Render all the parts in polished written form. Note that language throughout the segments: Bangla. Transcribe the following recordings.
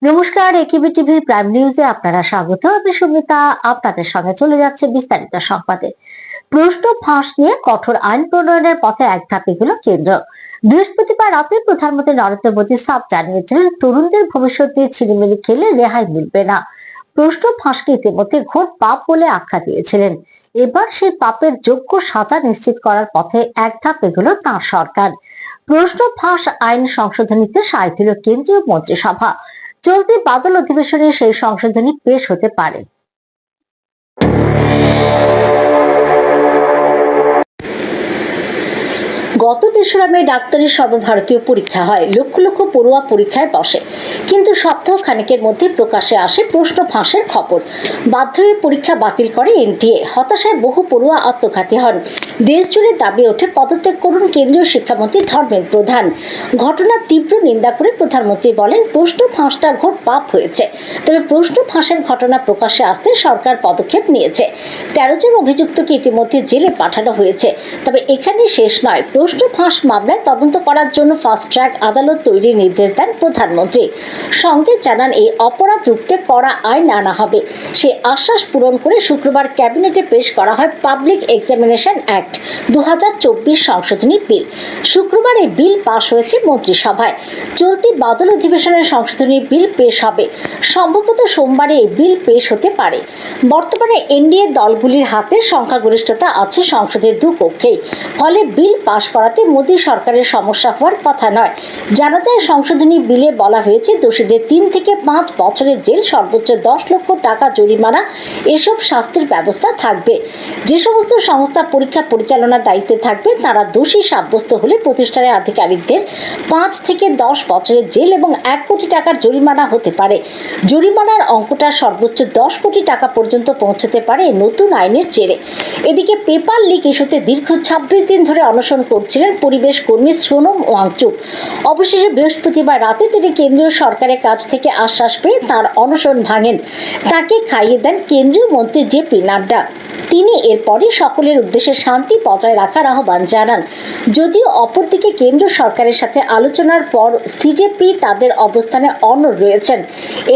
নমস্কার, একিবি টিভির প্রাইম নিউজে আপনারা স্বাগত। আমি সুমিতা আপনাদের সঙ্গে চলে যাচ্ছে বিস্তারিত সংবাদে। প্রশ্ন ফাঁস নিয়ে কঠোর আইন প্রণয়নের পথে এক ধাপ এগোল কেন্দ্র। বৃহস্পতিবার রাতে প্রধানমন্ত্রী নরেন্দ্র মোদী সাফ জানিয়েছিলেন, তরুণদের ভবিষ্যৎ নিয়ে ছিনিমিনি খেলে রেহাই মিলবে না। প্রশ্ন ফাঁসকে ইতিমধ্যে ঘোর পাপ বলে আখ্যা দিয়েছিলেন। এবার সেই পাপের যোগ্য সাজা নিশ্চিত করার পথে এক ধাপ এগোল তাঁর সরকার। প্রশ্ন ফাঁস আইন সংশোধনীতে সায় দিল কেন্দ্রীয় মন্ত্রিসভা। চলতি বাদল অধিবেশনে সেই সংশোধনী পেশ হতে পারে। গত ৩রা মে ডাক্তারি সর্বভারতীয় পরীক্ষা হয়। লক্ষ লক্ষ পড়ুয়া পরীক্ষায় বসে, কিন্তু সপ্তাহ খানেকের মধ্যে প্রকাশ্যে আসে প্রশ্ন ফাঁসের খবর। বাধ্য হয়ে পরীক্ষা বাতিল করে এনটিএ। হতাশায় বহু পড়ুয়া আত্মঘাতী হন। দেশ জুড়ে দাবি ওঠে পদত্যাগ করুন কেন্দ্রীয় শিক্ষামন্ত্রী ধর্মেন্দ্র প্রধান। ঘটনার তীব্র নিন্দা করে প্রধানমন্ত্রী বলেন, প্রশ্ন ফাঁসটা ঘোর পাপ হয়েছে। তবে প্রশ্ন ফাঁসের ঘটনা প্রকাশ্যে আসতে সরকার পদক্ষেপ নিয়েছে। ১৩ জন অভিযুক্তকে ইতিমধ্যে জেলে পাঠানো হয়েছে। তবে এখানে শেষ নয়। প্রশ্ন ফাঁস মামলায় তদন্ত করার জন্য ফাস্ট ট্র্যাক আদালত তৈরির নির্দেশ দেন প্রধানমন্ত্রী। সঙ্গে জানান, এই অপরাধ রুখতে কড়া আইন আনা হবে। সে আশ্বাস পূরণ করে শুক্রবার ক্যাবিনেটে পেশ করা হয় পাবলিক এক্সামিনেশন অ্যাক্ট ২০২৪ সংশোধনী বিল। শুক্রবার এই বিল পাশ হয়েছে মন্ত্রিসভায়। চলতি বাদল অধিবেশনের সংশোধনী বিল পেশ হবে। সম্ভবত সোমবারে এই বিল পেশ হতে পারে। বর্তমানে এনডিএ দলগুলির হাতে সংখ্যাগরিষ্ঠতা আছে সংসদের দুপক্ষেই। ফলে বিল পাশ করাতে মোদী সরকারের সমস্যা হওয়ার কথা নয়। জানা যায়, সংশোধনী বিলে বলা হয়েছে, দোষীদের ৩ থেকে ৫ বছরের জেল, সর্বোচ্চ ১০ লক্ষ টাকা জরিমানা এসব শাস্তির ব্যবস্থা থাকবে। যে সমস্ত সংস্থা পরীক্ষা পরিচালনার দায়িত্বে থাকবে, তারা দোষী সাব্যস্ত হলে প্রতিষ্ঠানের আধিকারিকদের ৫ থেকে ১০ বছরের জেল এবং ১ কোটি টাকার জরিমানা হতে পারে। জরিমানার অঙ্কটা সর্বোচ্চ ১০ কোটি টাকা পর্যন্ত পৌঁছতে পারে নতুন আইনের জেরে। এদিকে পেপার লিক ইস্যুতে দীর্ঘ ২৬ দিন ধরে অনশন করছিলেন পরিবেশ কর্মী সোনম ওয়াংচুক। অবশেষে বৃহস্পতিবার রাতে তিনি কেন্দ্রীয় সরকারের কাছ থেকে আশ্বাস পেয়ে তাঁর অনশন ভাঙেন। তাকে খাইয়ে দেন কেন্দ্রীয় মন্ত্রী জেপি নাড্ডা। তিনি এরপরই সকলের উদ্দেশ্যে শান্তি বজায় রাখার আহ্বান জানান। যদিও অপরদিকে কেন্দ্র সরকারের সাথে আলোচনার পর সিজেপি তাদের অবস্থানে অনড় রয়েছেন।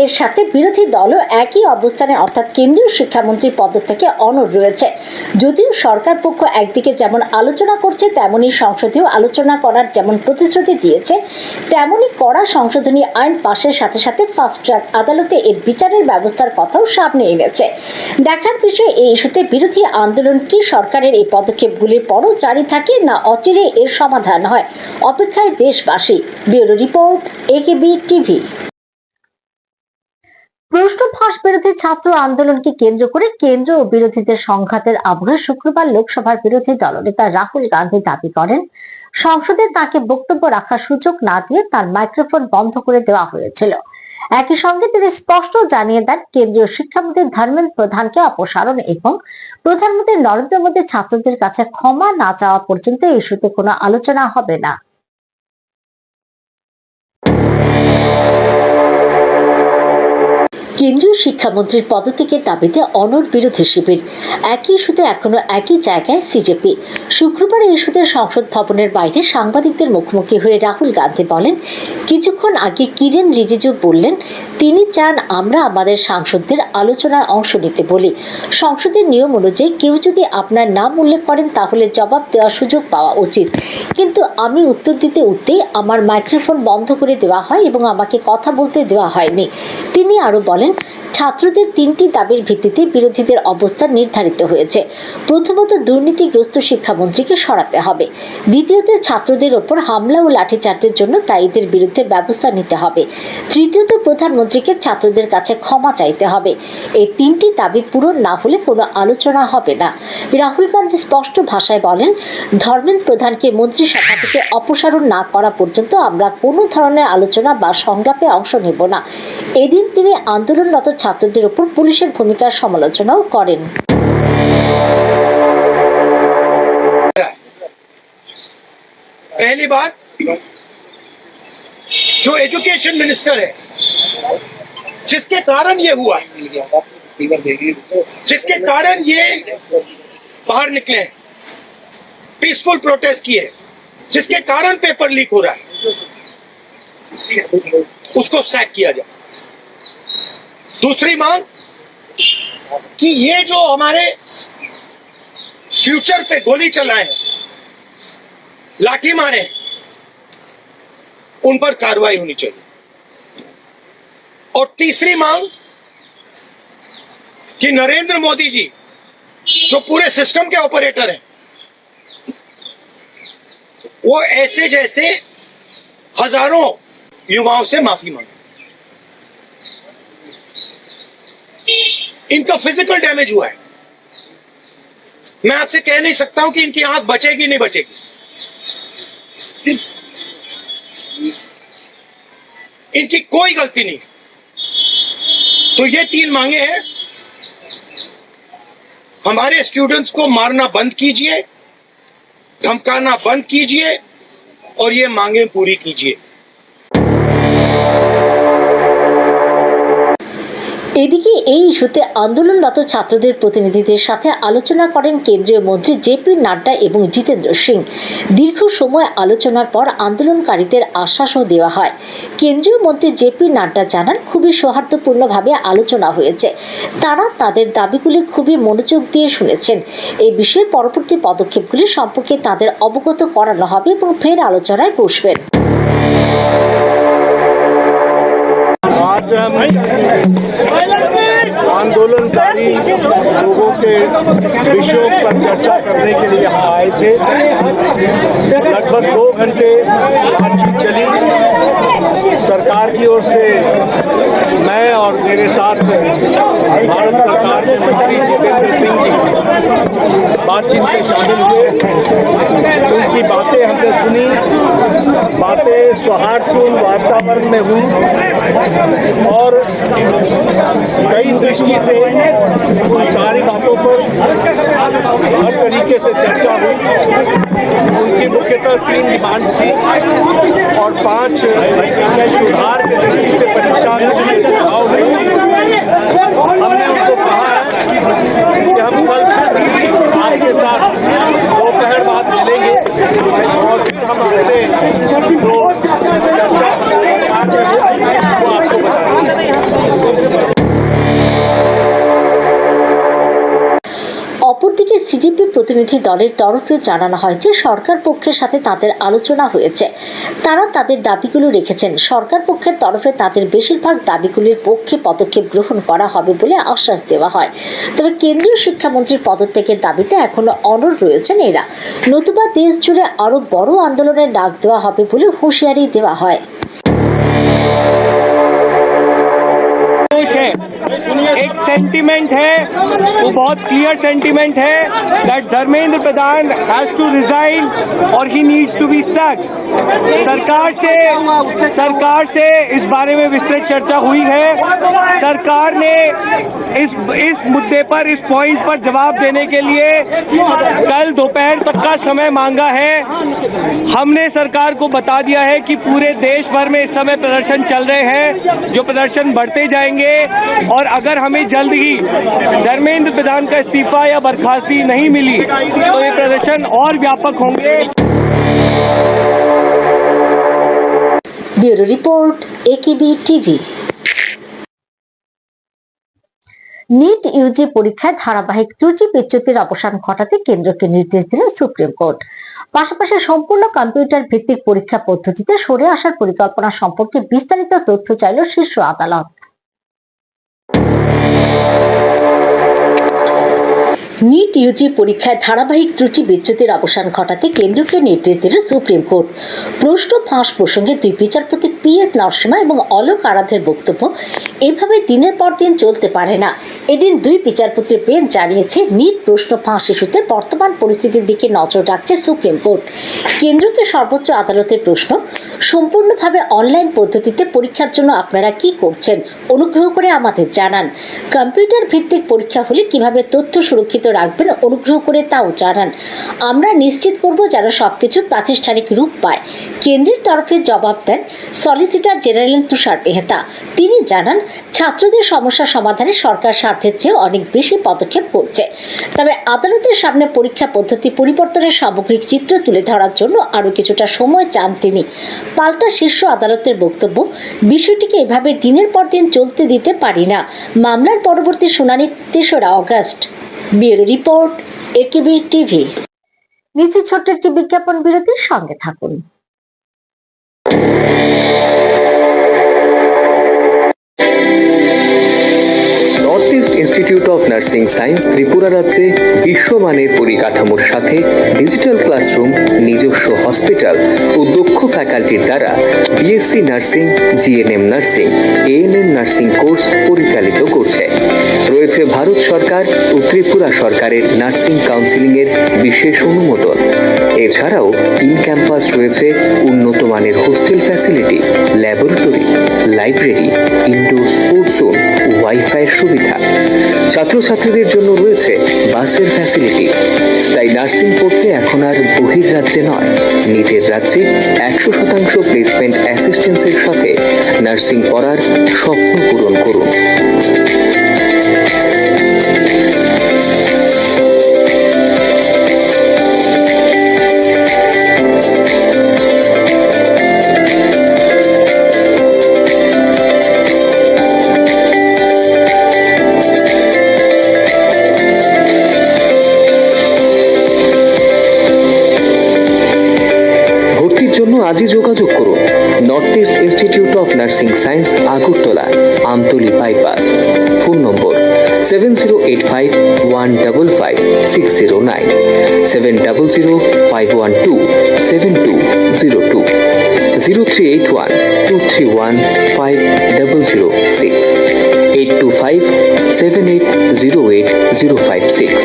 এর সাথে বিরোধী দলও একই অবস্থানে, অর্থাৎ কেন্দ্রীয় শিক্ষামন্ত্রীর পদত্যাগে অনড় রয়েছে। যদিও সরকার পক্ষ একদিকে যেমন আলোচনা করছে, তেমনি সংসদেও আলোচনা করার যেমন প্রতিশ্রুতি দিয়েছে, তেমনি কড়া সংশোধনী আইন পাশের সাথে সাথে ফাস্ট ট্র্যাক আদালতে এর বিচারের ব্যবস্থার কথাও সামনে এনেছে। দেখার বিষয়, এই ইস্যুতে বিরোধী আন্দোলন কি সরকারের এই পদক্ষেপগুলির পরও জারি থাকে, না অচিরে এর সমাধান হয়, অপেক্ষায় দেশবাসী। Bureau report, AKB TV. প্রশ্ন ফাঁস বিরোধী ছাত্র আন্দোলনকে কেন্দ্র করে কেন্দ্র ও বিরোধীদের সংঘাতের আবহে শুক্রবার লোকসভার বিরোধী দলনেতা রাহুল গান্ধী দাবি করেন, সংসদে তাকে বক্তব্য রাখার সুযোগ না দিয়ে তার মাইক্রোফোন বন্ধ করে দেওয়া হয়েছিল। একই সঙ্গে তিনি স্পষ্ট জানিয়ে দেন, কেন্দ্রীয় শিক্ষামন্ত্রী ধর্মেন্দ্র প্রধানকে অপসারণ এবং প্রধানমন্ত্রী নরেন্দ্র মোদী ছাত্রদের কাছে ক্ষমা না চাওয়া পর্যন্ত এই ইস্যুতে কোনো আলোচনা হবে না। কেন্দ্রীয় শিক্ষামন্ত্রীর পদত্যাগের দাবিতে অনড় বিরোধী শিবির। একই ইস্যুতে এখনো একই জায়গায় সিজেপি। শুক্রবার এই ইস্যুতে সংসদ ভবনের বাইরে সাংবাদিকদের মুখোমুখি হয়ে রাহুল গান্ধী বলেন, কিছুক্ষণ আগে কিরেন রিজিজু বললেন, তিনি চান আমরা আমাদের সাংসদদের আলোচনায় অংশ নিতে বলি। সংসদের নিয়ম অনুযায়ী কেউ যদি আপনার নাম উল্লেখ করেন, তাহলে জবাব দেওয়ার সুযোগ পাওয়া উচিত। কিন্তু আমি উত্তর দিতে উঠতেই আমার মাইক্রোফোন বন্ধ করে দেওয়া হয় এবং আমাকে কথা বলতে দেওয়া হয়নি। তিনি আরো বলেন, ছাত্রদের ৩টি দাবির ভিত্তিতে বিরোধীদের অবস্থান নির্ধারিত হয়েছে। প্রথমত, দুর্নীতিগ্রস্ত শিক্ষামন্ত্রীকে সরাতে হবে। দ্বিতীয়ত, ছাত্রদের ওপর হামলা ও লাঠিচার্জের জন্য দায়ীদের বিরুদ্ধে ব্যবস্থা নিতে হবে। তৃতীয়ত, প্রধানমন্ত্রীকে ছাত্রদের কাছে ক্ষমা চাইতে হবে। এই ৩টি দাবি পূরণ না হলে কোনো আলোচনা হবে না। রাহুল গান্ধী স্পষ্ট ভাষায় বলেন, ধর্মেন্দ্র প্রধানকে মন্ত্রিসভা থেকে অপসারণ না করা পর্যন্ত আমরা কোনো ধরনের আলোচনা বা সংলাপে অংশ নেব না। এদিন তিনি আন্দোলনরত ছাত্রদের উপর পুলিশের ভূমিকার সমালোচনাও করেন। पहली बात, जो एजुकेशन मिनिस्टर है, जिसके कारण ये हुआ, जिसके कारण ये बाहर निकले, पीसफुल प्रोटेस्ट किए, जिसके कारण पेपर लीक हो रहा है, उसको सैक किया जाए। दूसरी मांग कि ये जो हमारे फ्यूचर पे गोली चलाए, लाठी मारे, उन पर कार्रवाई होनी चाहिए। और तीसरी मांग कि नरेंद्र मोदी जी जो पूरे सिस्टम के ऑपरेटर हैं, वो ऐसे जैसे हजारों युवाओं से माफी मांगे। इनका फिजिकल डैमेज हुआ है। मैं आपसे कह नहीं सकता हूं कि इनकी आंख बचेगी नहीं बचेगी। इनकी कोई गलती नहीं। तो ये 3 मांगे हैं। हमारे स्टूडेंट्स को मारना बंद कीजिए, धमकाना बंद कीजिए और ये मांगे पूरी कीजिए। এদিকে এই ইস্যুতে আন্দোলনরত ছাত্রদের প্রতিনিধিদের সাথে আলোচনা করেন কেন্দ্রীয় মন্ত্রী জেপি নাড্ডা এবং জিতেন্দ্র সিং। দীর্ঘ সময় আলোচনার পর আন্দোলনকারীদের আশ্বাসও দেওয়া হয়। কেন্দ্রীয় মন্ত্রী জেপি নাড্ডা জানান, খুবই সৌহার্দ্যপূর্ণভাবে আলোচনা হয়েছে। তারা তাদের দাবিগুলি খুবই মনোযোগ দিয়ে শুনেছেন। এই বিষয়ে পরবর্তী পদক্ষেপগুলি সম্পর্কে তাদের অবগত করানো হবে এবং ফের আলোচনায় বসবেন। आज हम आंदोलनकारी लोगों के विषयों पर चर्चा करने के लिए यहाँ आए थे। लगभग 2 घंटे बातचीत चली। सरकार की ओर से मैं और मेरे साथ भारत सरकार के मंत्री जितेंद्र सिंह जी बातचीत में शामिल हुए। उनकी बातें हमने सुनी। बातें सौहार्दपूर्ण वातावरण में हुई और कई दृष्टि से उन सारी बातों पर हर तरीके से चर्चा हुई। उनकी मुख्यतः 3 डिमांड थी और 5 सुधार के दृष्टि से परीक्षा सुझाव हुए। हमने उनको कहा है कि हम कल आपके साथ दोपहर बाद मिलेंगे और फिर हम अपने जो चर्चा वो आपको बताएंगे। অপরদিকে সিজেপি প্রতিনিধি দলের তরফে জানানো হয় যে সরকার পক্ষের সাথে তাদের আলোচনা হয়েছে। তারা তাদের দাবিগুলো রেখেছেন। সরকার পক্ষের তরফে তাদের বেশিরভাগ দাবিগুলির পক্ষে পদক্ষেপ গ্রহণ করা হবে বলে আশ্বাস দেওয়া হয়। তবে কেন্দ্রীয় শিক্ষামন্ত্রীর পদত্যাগের দাবিতে এখনো অনড় রয়েছেন এরা। নতুবা দেশ জুড়ে আরো বড় আন্দোলনের ডাক দেওয়া হবে বলে হুঁশিয়ারি দেওয়া হয়। एक सेंटीमेंट है, वो बहुत क्लियर सेंटीमेंट है that Dharmendra Pradhan has to resign और he needs to be sack. सरकार से इस बारे में विस्तृत चर्चा हुई है। सरकार ने इस मुद्दे पर, इस पॉइंट पर जवाब देने के लिए कल दोपहर तक का समय मांगा है। हमने सरकार को बता दिया है कि पूरे देश भर में इस समय प्रदर्शन चल रहे हैं, जो प्रदर्शन बढ़ते जाएंगे और अगर हमें जल्द ही धर्मेंद्र प्रधान का इस्तीफा या बर्खास्ती नहीं मिली तो ये प्रदर्शन और व्यापक होंगे। Bureau report, AKB TV. NEET UG পরীক্ষায় ধারাবাহিক ত্রুটি বিচ্যুতির অবসান ঘটাতে কেন্দ্রকে নির্দেশ দিলেন সুপ্রিম কোর্ট। পাশাপাশি সম্পূর্ণ কম্পিউটার ভিত্তিক পরীক্ষা পদ্ধতিতে সরে আসার পরিকল্পনা সম্পর্কে বিস্তারিত তথ্য চাইল শীর্ষ আদালত। নিট ইউজি পরীক্ষায় ধারাবাহিক ত্রুটি বিচ্যুতির অবসান ঘটাতে কেন্দ্রকে নির্দেশ দিল সুপ্রিম কোর্ট। প্রশ্ন ফাঁস প্রসঙ্গে 2 বিচারপতি পি.এস. নরসিমহা এবং অলোক আরাধ্যের বক্তব্য, এভাবে দিনের পর দিন চলতে পারে না। এদিন 2 বিচারপতির বেঞ্চ জানিয়েছে, নিট প্রশ্ন ফাঁস ইস্যুতে বর্তমান পরিস্থিতির দিকে নজর রাখছে সুপ্রিম কোর্ট। কেন্দ্রকে সর্বোচ্চ আদালতের প্রশ্ন, সম্পূর্ণভাবে অনলাইন পদ্ধতিতে পরীক্ষার জন্য আপনারা কি করছেন? অনুগ্রহ করে আমাদের জানান। কম্পিউটার ভিত্তিক পরীক্ষা হলে কিভাবে তথ্য সুরক্ষিত রাখবেন অনুগ্রহ করে তাও জানান। আমরা নিশ্চিত করব যেন সবকিছু প্রাতিষ্ঠানিক রূপ পায়। কেন্দ্রের তরফে জবাব দেন সলিসিটর জেনারেল তুষার মেহতা। তিনি জানান, ছাত্রদের সমস্যা সমাধানে সরকার স্বার্থের চেয়ে অনেক বেশি পদক্ষেপ করছে। তবে আদালতের সামনে পরীক্ষা পদ্ধতি পরিবর্তনের সামগ্রিক চিত্র তুলে ধরার জন্য আরও কিছুটা সময় চান তিনি। পাল্টা শীর্ষ আদালতের বক্তব্য, বিষয়টিকে এভাবে দিনের পর দিন চলতে দিতে পারি না। মামলার পরবর্তী শুনানি 3রা অগস্ট। Bureau report, AKB TV. নিচে ছোট্ট একটি বিজ্ঞাপন বিরতির সঙ্গে থাকুন। North East Institute of Nursing Science Tripura রাজ্যে বিশ্বমানের পরিকাঠামোর সাথে ডিজিটাল ক্লাসরুম, নিজস্ব হসপিটাল ও দক্ষ ফ্যাকাল্টির দ্বারা BSc nursing, GNM nursing, ANM nursing course পরিচালিত করছে। রয়েছে ভারত সরকার ও ত্রিপুরা সরকারের নার্সিং কাউন্সিলিং এর বিশেষ অনুমোদন। এছাড়াও ইন ক্যাম্পাস রয়েছে উন্নত মানের hostel facility, laboratory, library, indoor sports zone, ওয়াইফাইয়ের সুবিধা। ছাত্রছাত্রীদের জন্য রয়েছে বাসের ফ্যাসিলিটি। তাই নার্সিং পড়তে এখন আর বহির্রাজ্যে নয়, নিজের রাজ্যে 100% প্লেসমেন্ট অ্যাসিস্ট্যান্সের সাথে নার্সিং পড়ার স্বপ্ন পূরণ করুন। জন্য আজই যোগাযোগ করুন north East Institute of Nursing science, Agartala, Amtali bypass. Phone নম্বর 7085155609, 7005127202, 0381231506, 8257808056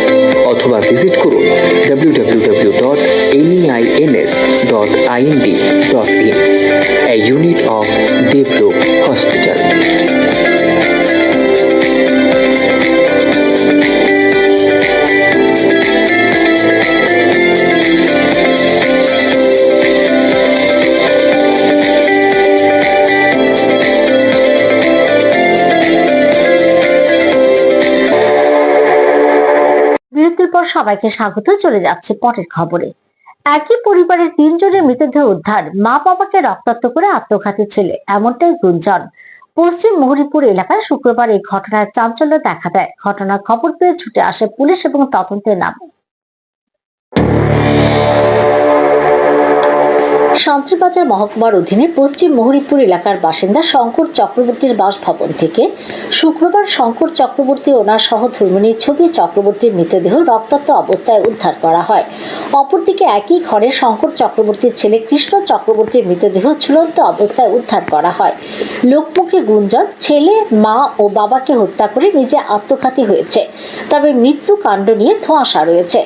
অথবা ভিজিট করুন www.neins.ind.in, a unit of Devlook Hospital. বিরতির পর সবাইকে স্বাগত। চলে যাচ্ছে পরের খবরে। একই পরিবারের 3 জনের মৃতদেহ উদ্ধার, মা বাবাকে রক্তাক্ত করে আত্মঘাতী ছেলে, এমনটাই গুঞ্জন। পশ্চিম মহরিপুর এলাকায় শুক্রবার এই ঘটনায় চাঞ্চল্য দেখা দেয়। ঘটনার খবর পেয়ে ছুটে আসে পুলিশ এবং তদন্তের নামে শান্তিবাজার মহকুমার অধীনে পশ্চিম মহরিপুর এলাকার বাসিন্দা শঙ্কর চক্রবর্তীর বাসভবন থেকে শুক্রবার শঙ্কর চক্রবর্তী ওনার সহধর্মিণী ছবি চক্রবর্তীর মৃতদেহ রক্তাক্ত অবস্থায় উদ্ধার করা হয়। অপরদিকে একই ঘরে শঙ্কর চক্রবর্তীর ছেলে কৃষ্ণ চক্রবর্তীর মৃতদেহ ঝুলন্ত অবস্থায় উদ্ধার করা হয়। লোকমুখে গুঞ্জন, ছেলে মা ও বাবাকে হত্যা করে নিজে আত্মঘাতী হয়েছে। তবে মৃত্যু কাণ্ড নিয়ে ধোঁয়াশা রয়েছে।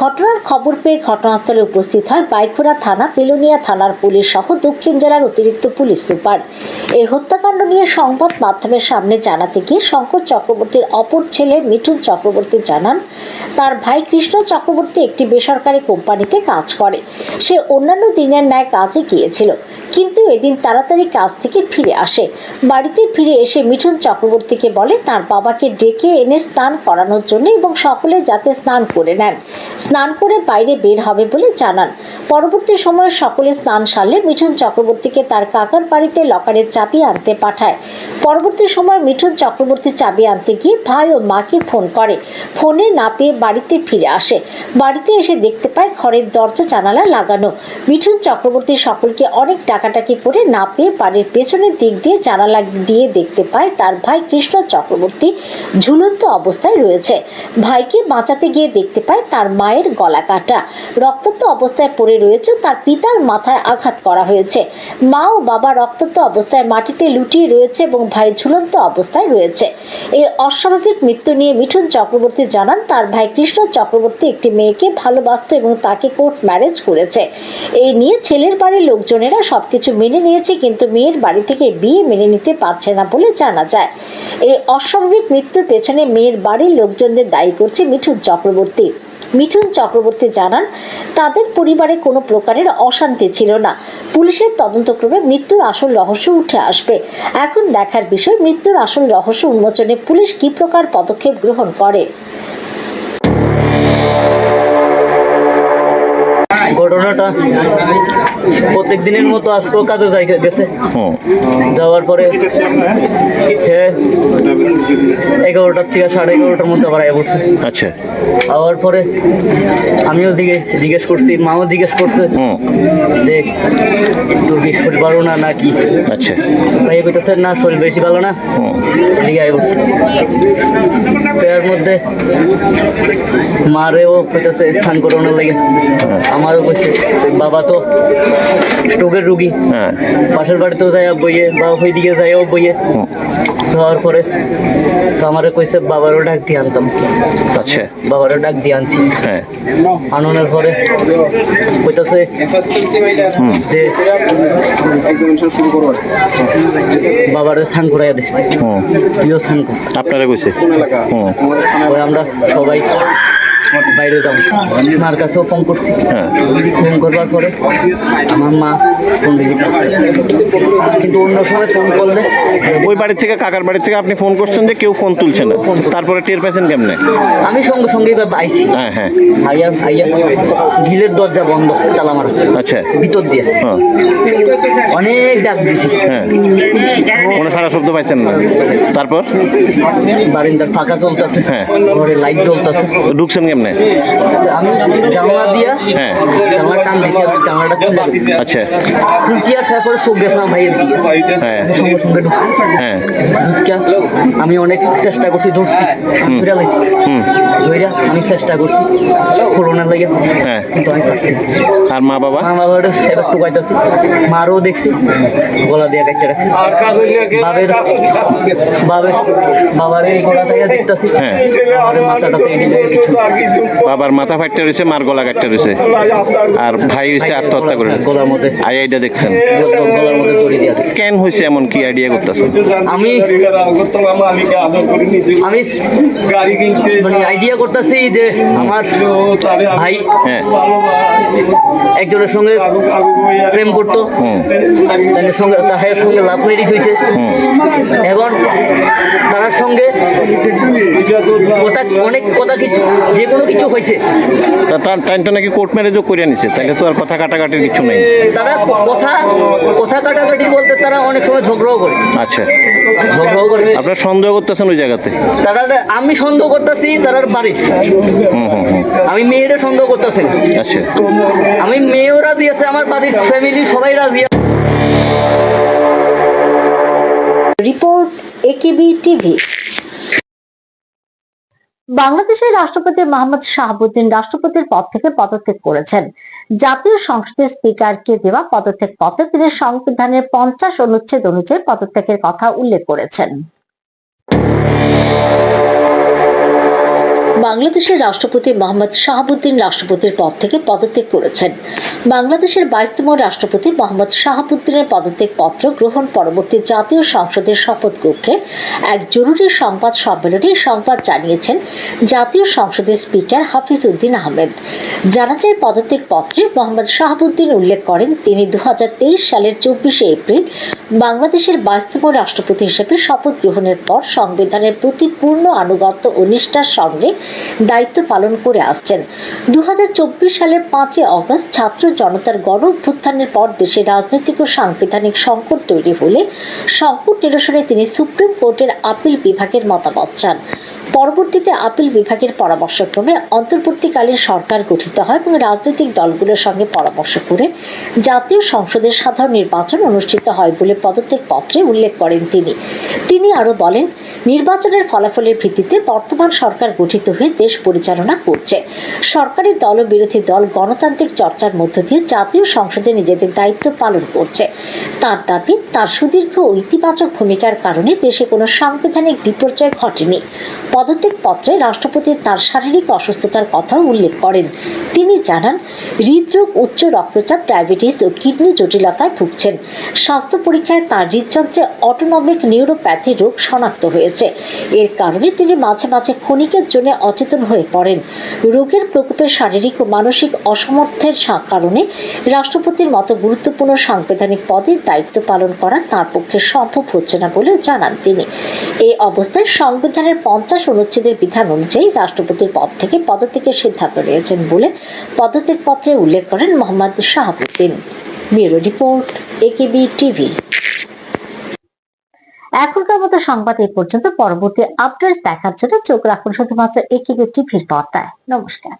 ঘটনার খবর পেয়ে ঘটনাস্থলে উপস্থিত হয় বাইখোড়া থানা, বেলোনিয়া থানার পুলিশ সহ দক্ষিণ জেলার অতিরিক্ত পুলিশ সুপার। এই হত্যাকাণ্ড নিয়ে সংবাদ মাধ্যমের সামনে জানাতে গিয়ে শঙ্কর চক্রবর্তীর অপর ছেলে মিঠুন চক্রবর্তী জানান, তার ভাই কৃষ্ণ চক্রবর্তী একটি বেসরকারি কোম্পানিতে কাজ করে। সে অন্যান্য দিনের ন্যায় কাজে গিয়েছিল, কিন্তু এদিন তাড়াতাড়ি কাজ থেকে ফিরে আসে। বাড়িতে ফিরে এসে মিঠুন চক্রবর্তীকে বলে তার বাবাকে ডেকে এনে স্নান করানোর জন্য এবং সকলে যাতে স্নান করে নেন। স্নান করে বাইরে বের হবে বলে জানান। পরবর্তী সময়ে সকলে স্নান সারলে মিঠুন চক্রবর্তীকে তার কাকার বাড়িতে লকারের চাবি আনতে পাঠায়। পরবর্তী সময় মিঠুন চক্রবর্তী চাবি আনতে গিয়ে ভাই ও মাকে ফোন করে। ফোনে না পেয়ে বাড়িতে ফিরে আসে। বাড়িতে এসে দেখতে পায় ঘরের দরজা জানালা লাগানো। মিঠুন চক্রবর্তী সকলকে অনেক ডাকাডাকি করে না পেয়ে বাড়ির পেছনের দিক দিয়ে জানালা দিয়ে দেখতে পায় তার ভাই কৃষ্ণ চক্রবর্তী ঝুলন্ত অবস্থায় রয়েছে। ভাইকে বাঁচাতে গিয়ে দেখতে পায় তার মায়ের গলা কাটা, রক্তাক্ত অবস্থায় পড়ে রয়েছে। তার পিতার মাথায় আঘাত করা হয়েছে। মা ও বাবা রক্তাক্ত অবস্থায় মাটিতে লুটিয়ে রয়েছে এবং ভাই ঝুলন্ত অবস্থায় রয়েছে। এই অস্বাভাবিক মৃত্যু নিয়ে মিঠুন চক্রবর্তী জানান, তার ভাই কৃষ্ণ চক্রবর্তী একটি মেয়েকে ভালোবাসত এবং তাকে কোর্ট ম্যারেজ করেছে। এই নিয়ে ছেলের বাড়ির লোকজনেরা সবকিছু মেনে নিয়েছে, কিন্তু মেয়ের বাড়ি থেকে বিয়ে মেনে নিতে পারছে না বলে জানা যায়। এই অস্বাভাবিক মৃত্যুর পেছনে মেয়ের বাড়ির লোকজনদের দায়ী করছে মিঠুন চক্রবর্তী। মিঠুন চক্রবর্তী জানান, তাদের পরিবারে কোনো প্রকারের অশান্তি ছিল না। পুলিশের তদন্তক্রমে মৃত্যুর আসল রহস্য উঠে আসবে। এখন দেখার বিষয় মৃত্যুর আসল রহস্য উন্মোচনে পুলিশ কি প্রকার পদক্ষেপ গ্রহণ করে। ঘটনাটা প্রত্যেক দিনের মতো আজকেও কাজে গেছে। যাওয়ার পরে 11টার থেকে 11:30টার মধ্যে আবার আয়া পড়ছে। আচ্ছা, আওয়ার পরে আমিও জিজ্ঞেস করছি, মাও জিজ্ঞেস করছে দেখ তোর কি শরীর ভালো না নাকি। আচ্ছা, ভাই কইতেছে না শরীর বেশি ভালো না, এদিকে আয়া পড়ছে। এর মধ্যে মারেও কইতেছে স্নান করানোর লাগে, আমারও কইছে বাবা তো স্ট্রোকের রুগী, পাশের বাড়িতেও যায় বইয়ে বা ওইদিকে যাইও বইয়ে। যাওয়ার পরে তো আমারে কইছে বাবারও ডাক দিয়ে আনতাম। আচ্ছা, বাবারও ডাক দিয়ে আনছি। হ্যাঁ, আনানোর পরে কইতাছে যে বাবারে স্নান করাইয়া দে, তুইও স্নান কর। আপনারা কইছে? ওই আমরা সবাই বাইরে যাবো, মার কাছেও ফোন করছি। ফোন করবার পরে আমার মা ফোন রিসিভ করছে, কিন্তু অন্য সময় ফোন করলে ওই বাড়ি থেকে, কাকার বাড়ি থেকে আপনি ফোন করছেন যে কেউ ফোন তুলছে না, তারপরে টের পাইছেন কেমনে? আমি সঙ্গে সঙ্গে আইছি। হ্যাঁ, আইয়া গিলের দরজা বন্ধ, তালা মারা। আচ্ছা, ভিতর দিয়ে অনেক ডাক দিছি, কোনো সারা শব্দ পাইছেন না। তারপর বারিন্দার ফাঁকা চলতেছে, ঘরে লাইট জ্বলতেছে। ঢুকছেন কেমনে? আমি জানলা দিয়া জানলা টান দিছি, জানলাটা খুলে দিছি। আচ্ছা, খুলছি আর তারপরে চোখ গেছে আমার ভাইয়ের দিকে। সঙ্গে সঙ্গে ঢুকছি। আমি অনেক চেষ্টা করছি, ধরছি, ধরে লাইছি, ধইরা আমি চেষ্টা করছি করোনার লাগে, কিন্তু আমি পারছি। আর মা বাবা? মা বাবাটা এবার টুকাইতেছি, মারও দেখছি গলা দিয়ে কাটতে রাখছি। বাবার এই গলা থেকে দেখতেছি, মাথাটা বাবার মাথা ফাটতে রয়েছে, মার গলা কাটতে রয়েছে, আর ভাই হয়েছে আত্মহত্যা করে গলার মধ্যে। আইডিয়া দেখছেন গলার মধ্যে দড়ি দিয়ে কেন হয়েছে, এমন কি আইডিয়া করতেছেন? আমি মানে আইডিয়া করতেছি যে আমার ভাই একজনের সঙ্গে প্রেম করতো, তাদের সঙ্গে তাহের সঙ্গে লাভ ম্যারেজ হয়েছে, এবং তার সঙ্গে অনেক কথা কিছু যে কোনো কিছু হয়েছে। তার টাইমটা নাকি কোর্ট ম্যারেজও করে নিছে, তাহলে তো আর কথা কাটাকাটির কিছু নেই। তারা কথা কাটাকাটি বলতে তারা অনেক সময় ঝগড়াও করে। আচ্ছা, ঝগড়াও করে। আপনারা সন্দেহ করতেছেন ওই জায়গাতে? তারা, আমি সন্দেহ করতেছি তারার বাড়ি, আমি মেয়েরা সন্দেহ করতেছি না। আচ্ছা, আমি মেয়েও রাজি আছে, আমার বাড়ির ফ্যামিলি সবাই রাজি আছে। Report AKB TV. বাংলাদেশের রাষ্ট্রপতি মোহাম্মদ শাহাবুদ্দিন রাষ্ট্রপতির পদ থেকে পদত্যাগ করেছেন। জাতীয় সংসদের স্পিকারকে দেওয়া পদত্যাগ পত্রে তিনি সংবিধানের 50 অনুচ্ছেদ অনুযায়ী পদত্যাগের কথা উল্লেখ করেছেন। বাংলাদেশের রাষ্ট্রপতি মোহাম্মদ শাহাবুদ্দিন রাষ্ট্রপতির পদ থেকে পদত্যাগ করেছেন। বাংলাদেশের 22তম রাষ্ট্রপতি মোহাম্মদ শাহাবুদ্দিনের পদত্যাগ পত্র গ্রহণ পরবর্তী জাতীয় সংসদের শপথ কক্ষে এক জরুরি সংবাদ সম্মেলনে সংবাদ জানিয়েছেন জাতীয় সংসদের স্পিকার হাফিজ উদ্দিন আহমেদ। জানা যায়, পদত্যাগ পত্রে মোহাম্মদ শাহাবুদ্দিন উল্লেখ করেন তিনি 2023 সালের 24শে এপ্রিল বাংলাদেশের 22তম রাষ্ট্রপতি হিসেবে শপথ গ্রহণের পর সংবিধানের প্রতি পূর্ণ আনুগত্য ও নিষ্ঠার সঙ্গে দায়িত্ব পালন করে আসছেন। 2024 সালের 5 অগস্ট ছাত্র জনতার গণ অভ্যুত্থানের পর দেশে রাজনৈতিক ও সাংবিধানিক সংকট তৈরি হলে সংকট নিরসনে তিনি সুপ্রিম কোর্টের আপিল বিভাগের মতামত চান। পরবর্তীতে আপিল বিভাগের পরামর্শক্রমে অন্তর্বর্তীকালীন সরকার গঠিত হয় এবং রাজনৈতিক দলগুলোর সঙ্গে পরামর্শ করে জাতীয় সংসদের সাধারণ নির্বাচন অনুষ্ঠিত হয় বলে পদত্যাগ পত্রে উল্লেখ করেন তিনি আরো বলেন, নির্বাচনের ফলাফলের ভিত্তিতে বর্তমান সরকার গঠিত হয়ে দেশ পরিচালনা করছে। সরকারি দল ও বিরোধী দল গণতান্ত্রিক চর্চার মধ্য দিয়ে জাতীয় সংসদে নিজেদের দায়িত্ব পালন করছে। তার দাবি, তার সুদীর্ঘ ও ইতিবাচক ভূমিকার কারণে দেশে কোনো সাংবিধানিক বিপর্যয় ঘটেনি। পদত্যাগ পত্রে রাষ্ট্রপতি তার শারীরিক অসুস্থতার কথাও উল্লেখ করেন। তিনি জানান, হৃদরোগ, উচ্চ রক্তচাপ, ডায়াবেটিস ও কিডনি জটিলতায় ভুগছেন। স্বাস্থ্য পরীক্ষায় তার হৃদযন্ত্রে অটোনমিক নিউরোপ্যাথি রোগ শনাক্ত হয়েছে। এর কারণে তিনি মাঝে মাঝে ক্ষণিকের জন্য অচেতন হয়ে পড়েন। রোগের প্রকোপে শারীরিক ও মানসিক অসমর্থের কারণে রাষ্ট্রপতির মতো গুরুত্বপূর্ণ সাংবিধানিক পদের দায়িত্ব পালন করা তার পক্ষে সম্ভব হচ্ছে না বলে জানান তিনি। এই অবস্থায় সংবিধানের 50 অনুচ্ছেদের বিধান অনুযায়ী রাষ্ট্রপতির পদ থেকে পদত্যাগের সিদ্ধান্ত নিয়েছেন বলে পদত্যাগ পত্রে উল্লেখ করেন Mohammad Shahabuddin. Bureau report, AKB TV. এখনকার মতো সংবাদ এই পর্যন্ত। পরবর্তী আপডেটস দেখার জন্য চোখ রাখুন শুধুমাত্র একেবি টিভির পর্দায়। নমস্কার।